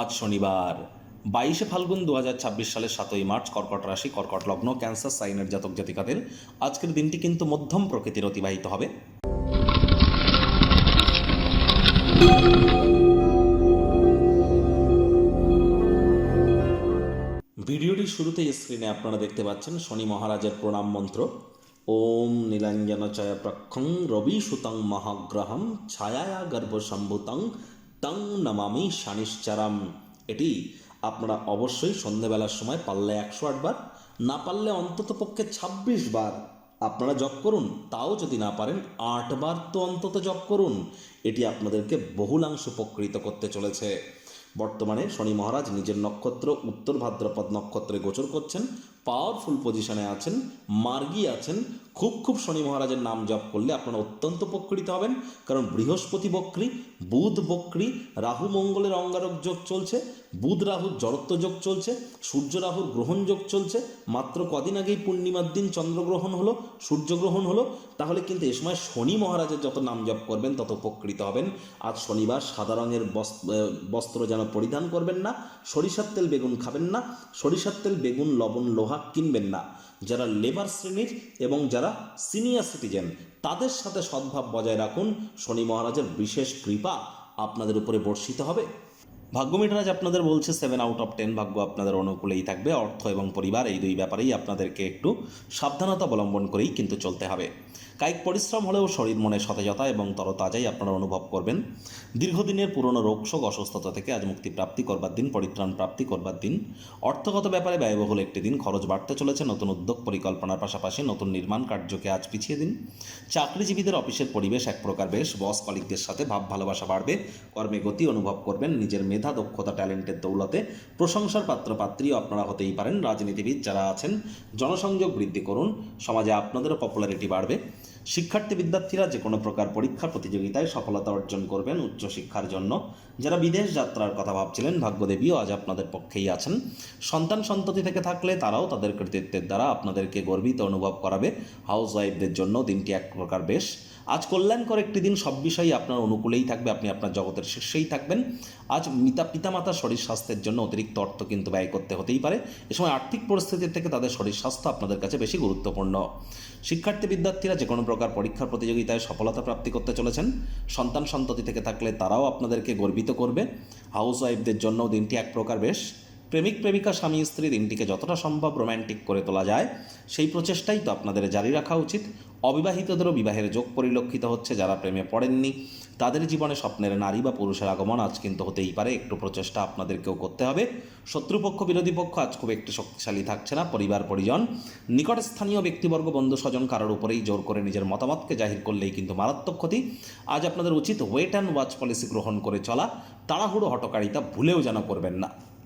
আজ শনিবার 22শে ফাল্গুন 2026 সালের 7ই মার্চ, কর্কট রাশি, কর্কট লগ্ন, ক্যান্সার সাইনের জাতক জাতিকাদের আজকের দিনটি কিন্তু মধ্যম প্রকৃতির অতিবাহিত হবে। ভিডিওটির শুরুতেই স্ক্রিনে আপনারা দেখতে পাচ্ছেন শনি মহারাজের প্রণাম মন্ত্র। ওম নীলাঞ্জন চয় প্রক্ষং রবি সুতং মহাগ্রহম ছায়া গর্ভসম্ভূতং তং নমামি শানিশ্চারাম। এটি আপনারা অবশ্যই সন্ধ্যেবেলার সময় পারলে 108 বার, না পারলে অন্তত পক্ষে 26 বার আপনারা জপ করুন। তাও যদি না পারেন 8 বার তো অন্তত জপ করুন। এটি আপনাদেরকে বহুলাংশ উপকৃত করতে চলেছে। বর্তমানে শনি মহারাজ নিজের নক্ষত্র উত্তর ভাদ্রপদ নক্ষত্রে গোচর করছেন, পাওয়ারফুল পজিশনে আছেন, মার্গী আছেন। খুব শনি মহারাজের নাম জপ করলে আপনারা অত্যন্ত উপকৃত হবেন, কারণ বৃহস্পতি বক্রী, বুধ বক্রী, রাহু মঙ্গলের অঙ্গারক যোগ চলছে, বুধ রাহুর জড়ত্ব যোগ চলছে, সূর্য রাহুর গ্রহণ যোগ চলছে। মাত্র কদিন আগেই পূর্ণিমার দিন চন্দ্রগ্রহণ হলো, সূর্যগ্রহণ হলো। তাহলে কিন্তু এ সময় শনি মহারাজের যত নাম জপ করবেন তত উপকৃত হবেন। আজ শনিবার সাদা রঙের বস্ত্র যেন পরিধান করবেন না, সরিষার তেল বেগুন খাবেন না, সরিষার তেল বেগুন লবণ লোহা কিনবেন না। যারা লেবার শ্রেণীর এবং যারা সিনিয়র সিটিজেন তাদের সাথে সদ্ভাব বজায় রাখুন। শনি মহারাজের বিশেষ কৃপা আপনাদের উপরে বর্ষিত হবে। ভাগ্য মিটার আজ আপনাদের বলছে 7 আউট অফ 10 ভাগ্য আপনাদের অনুকূলেই থাকবে। অর্থ এবং পরিবার এই দুই ব্যাপারেই আপনাদেরকে একটু সাবধানতা অবলম্বন করেই কিন্তু চলতে হবে। কায়িক পরিশ্রম হলেও শরীর মনে সতেজতা এবং তরতাজাই আপনারা অনুভব করবেন। দীর্ঘদিনের পুরনো রোগশোক অসুস্থতা থেকে আজ মুক্তি প্রাপ্তি করবার দিন, পরিত্রাণ প্রাপ্তি করবার দিন। অর্থগত ব্যাপারে ব্যয়বহুল একটি দিন, খরচ বাড়তে চলেছে। নতুন উদ্যোগ পরিকল্পনার পাশাপাশি নতুন নির্মাণ কার্যকে আজ পিছিয়ে দিন। চাকরিজীবীদের অফিসের পরিবেশ এক প্রকার বেশ, বস কলিগদের সাথে ভাব ভালোবাসা বাড়বে, কর্মে গতি অনুভব করবেন। নিজের মেধা দক্ষতা ট্যালেন্টের দৌলতে প্রশংসার পাত্রপাত্রীও আপনারা হতেই পারেন। রাজনীতিবিদ যারা আছেন জনসংযোগ বৃদ্ধি করুন, সমাজে আপনাদেরও পপুলারিটি বাড়বে। শিক্ষার্থী বিদ্যার্থীরা যে কোনো প্রকার পরীক্ষা প্রতিযোগিতায় সফলতা অর্জন করবেন উচ্চশিক্ষার জন্য। যারা বিদেশ যাত্রার কথা ভাবছিলেন ভাগ্যদেবীও আজ আপনাদের পক্ষেই আছেন। সন্তান সন্ততি থেকে থাকলে তারাও তাদের কৃতিত্বের দ্বারা আপনাদেরকে গর্বিত অনুভব করাবে। হাউস ওয়াইফদের জন্য দিনটি এক প্রকার বেশ। আজ কল্যাণকর একটি দিন, সব বিষয়ই আপনার অনুকূলেই থাকবে, আপনি আপনার জগতের শীর্ষেই থাকবেন। আজ পিতামাতার শরীর স্বাস্থ্যের জন্য অতিরিক্ত অর্থ কিন্তু ব্যয় করতে হতেই পারে। এ সময় আর্থিক পরিস্থিতির থেকে তাদের শরীর স্বাস্থ্য আপনাদের কাছে বেশি গুরুত্বপূর্ণ। শিক্ষার্থী বিদ্যার্থীরা যে কোনো প্রকার পরীক্ষার প্রতিযোগিতায় সফলতা প্রাপ্তি করতে চলেছেন। সন্তান সন্ততি থেকে থাকলে তারাও আপনাদেরকে গর্বিত করবে। হাউস ওয়াইফদের জন্য দিনটি এক প্রকার বেশ। প্রেমিক প্রেমিকা স্বামী স্ত্রী দিনটিকে যতটা সম্ভব রোম্যান্টিক করে তোলা যায় সেই প্রচেষ্টাই তো আপনাদের জারি রাখা উচিত। অবিবাহিতদেরও বিবাহের যোগ পরিলক্ষিত হচ্ছে। যারা প্রেমে পড়েননি তাদের জীবনে স্বপ্নের নারী বা পুরুষের আগমন আজ কিন্তু হতেই পারে। একটু প্রচেষ্টা আপনাদেরকেও করতে হবে। শত্রুপক্ষ বিরোধী পক্ষ আজ খুব একটি শক্তিশালী থাকছে না। পরিবার পরিজন নিকটস্থানীয় ব্যক্তিবর্গ বন্ধু স্বজন কারোর উপরেই জোর করে নিজের মতামতকে জাহির করলেই কিন্তু মারাত্মক ক্ষতি। আজ আপনাদের উচিত ওয়েট অ্যান্ড ওয়াচ পলিসি গ্রহণ করে চলা। তাড়াহুড়ো হটকারিতা ভুলেও যেন করবেন না।